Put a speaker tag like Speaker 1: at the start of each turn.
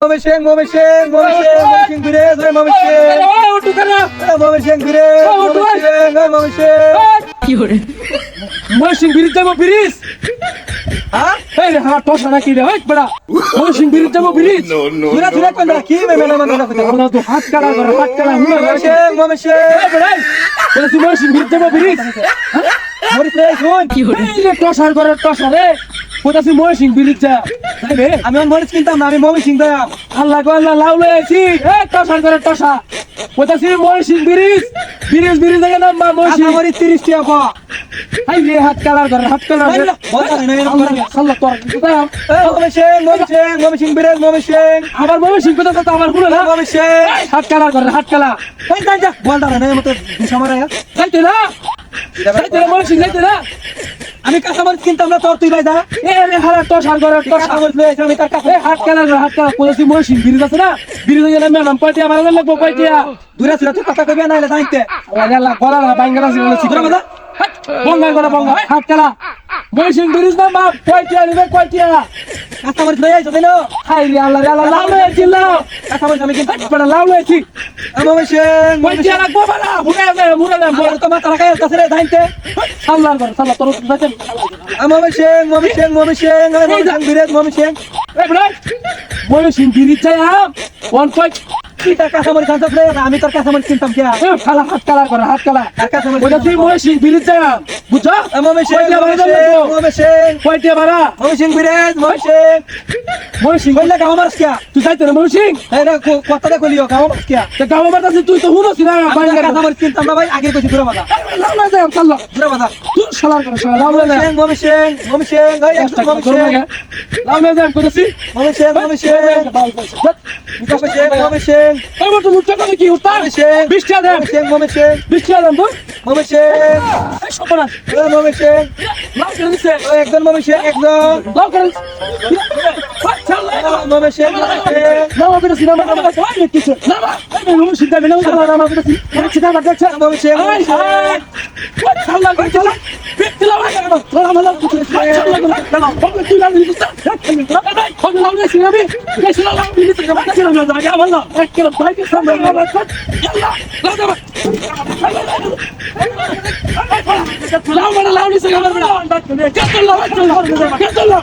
Speaker 1: Momiseng, momiseng, momiseng, momiseng bire, saya momiseng.
Speaker 2: Udah kana.
Speaker 1: Momiseng bire, momiseng, momiseng.
Speaker 2: Momiseng biri jamo biris.
Speaker 1: Hah?
Speaker 2: Hey, ha tos na ki re, hey bada. Momiseng biri jamo biris.
Speaker 1: Sudah sudah kan dah ki, mana kita.
Speaker 2: Ona to hat kala huna.
Speaker 1: Momiseng, momiseng.
Speaker 2: Hey bada. Bada si momiseng biri jamo biris.
Speaker 1: Moris leh, sun.
Speaker 2: Hey, tos re. Bada si momiseng biri ja. Hey,
Speaker 1: Ami on moris kinta, ami momiseng dah.
Speaker 2: Allah go Allah laule aছি এই টসার করে টসা কোথাছি ময়সিং bridge bridge থেকে নাম ময়সিং
Speaker 1: Asa moris 30 tiap kok.
Speaker 2: হাই রে হাত colour করে
Speaker 1: Boleh, ini
Speaker 2: সাল্লাহ তোর কোথায়
Speaker 1: Momiseng, momiseng, momiseng bire, momiseng.
Speaker 2: আবার ময়সিং কোথা তো আবার ভুলে না
Speaker 1: Momiseng.
Speaker 2: হাত কালার করে হাত কালা
Speaker 1: Hey, dah. Boleh dah, ini motor bisa marah ya.
Speaker 2: যাইতে না ময়সিং যাইতে না
Speaker 1: আমি কাঁচা মরিচ কিনতাম না তোর তুই ভাই দা
Speaker 2: এ রে হারা টসার করে
Speaker 1: কাঁচা
Speaker 2: টসা
Speaker 1: মরিচ লয়ে এসে আমি তার কাছে
Speaker 2: এই হাত কালার কোথাছি ময়সিং ব্রিজ আছে না ব্রিজ গেলে ম্যাডাম কয়টি আমার লাগবো কয়টিয়া
Speaker 1: দূরে ছিল তুই কথা কইবে না এলে জানতে
Speaker 2: আল্লাহ গলা বাঙ্গালা ছিল
Speaker 1: দূরে বাজা
Speaker 2: বঙ্গা করে বঙ্গা হাত কালা ময়সিং ব্রিজ না মা কয়টিয়া নিবে কয়টিয়া
Speaker 1: কাঁচা মরিচ লয়ে আইছো দিনো
Speaker 2: হাই রে আল্লাহ লাউলে চিল্লাও
Speaker 1: কাঁচা মরিচ আমি কিনতাম
Speaker 2: বড় লাউলে চি
Speaker 1: মোমিশেং
Speaker 2: কয়টিয়া লাগবো বালা মুরা না
Speaker 1: আমার তো মাথা লাগাই আছে রে জানতে
Speaker 2: সাল্লাহ করে সাল্লাহ তোর কাছে
Speaker 1: মোমিশেং মোমিশেং মোমিশেং আরে মোমিশেং বিরেজ মোমিশেং
Speaker 2: এই বড় ময়সিং ব্রিজ যায় ওয়ান পয়েন্ট
Speaker 1: কি তার কাঁচা মরিচ আনছ রে আমি তোর কাঁচা মরিচ কিনতাম কি
Speaker 2: এ ফালা হাত কালা করে হাত কালা
Speaker 1: কাঁচা মরিচ
Speaker 2: ওটা তুই ময়সিং ব্রিজ যায় বুঝছো
Speaker 1: মোমিশেং মোমিশেং মোমিশেং
Speaker 2: কয়টিয়া ভাড়া
Speaker 1: মোমিশেং বিরেজ মোমিশেং
Speaker 2: ময়সিং
Speaker 1: কইলা গাও মারছ কি
Speaker 2: তুই যাইতে না ময়সিং
Speaker 1: এই রে কথা দে কইলিও গাও মারছ কি
Speaker 2: তে গাও বাতাসে তুই তো হুনছিস না বাইরে
Speaker 1: কাঁচা মরিচ কিনতাম না ভাই আগে কইছি দূরে বাজা
Speaker 2: লাউলে যায় সাল্লাহ
Speaker 1: দূরে বাজা
Speaker 2: তুই শালার করে শালা লাউলে না
Speaker 1: মোমিশেং মোমিশেং এই একটা মোমিশেং
Speaker 2: লাউলে যায় কইছি
Speaker 1: মোমিশেং মোমিশেং মোমিশেং মোমিশেং
Speaker 2: এবার তো মুখটা কি উত্তর
Speaker 1: মোমিশেং
Speaker 2: 20 টাকা দেন
Speaker 1: মোমিশেং
Speaker 2: 20 টাকা দেন তো
Speaker 1: মোমিশেং
Speaker 2: এই সপনা
Speaker 1: মোমিশেং
Speaker 2: লাউ করে দিছে
Speaker 1: একজন মোমিশেং একজন
Speaker 2: লাউ করে চাল্লা
Speaker 1: মোমিশেং
Speaker 2: লাউ করে দিছে না আমার ভাই কিছু না এই রুম সিদ্ধা বেনা উঠা আমার কাছে সিদ্ধা দেখছ
Speaker 1: মোমিশেং
Speaker 2: চাল্লা করে চাল্লা পিছলা লাগা তোর আমার লাউ কিছু চাল্লা করে লাউ বলে তুই লাউ দিছিস কত লাউ দিছিস আমি বেশি লাউ দিছিস না বাকি লাউ না আগে আমার লাউ এক কিলো ভাই কে সামনে লাউ রাখ ইয়াল্লা লাউ দাও লাউ মানে লাউ দিছিস আমার বড় কত লাউ কত লাউ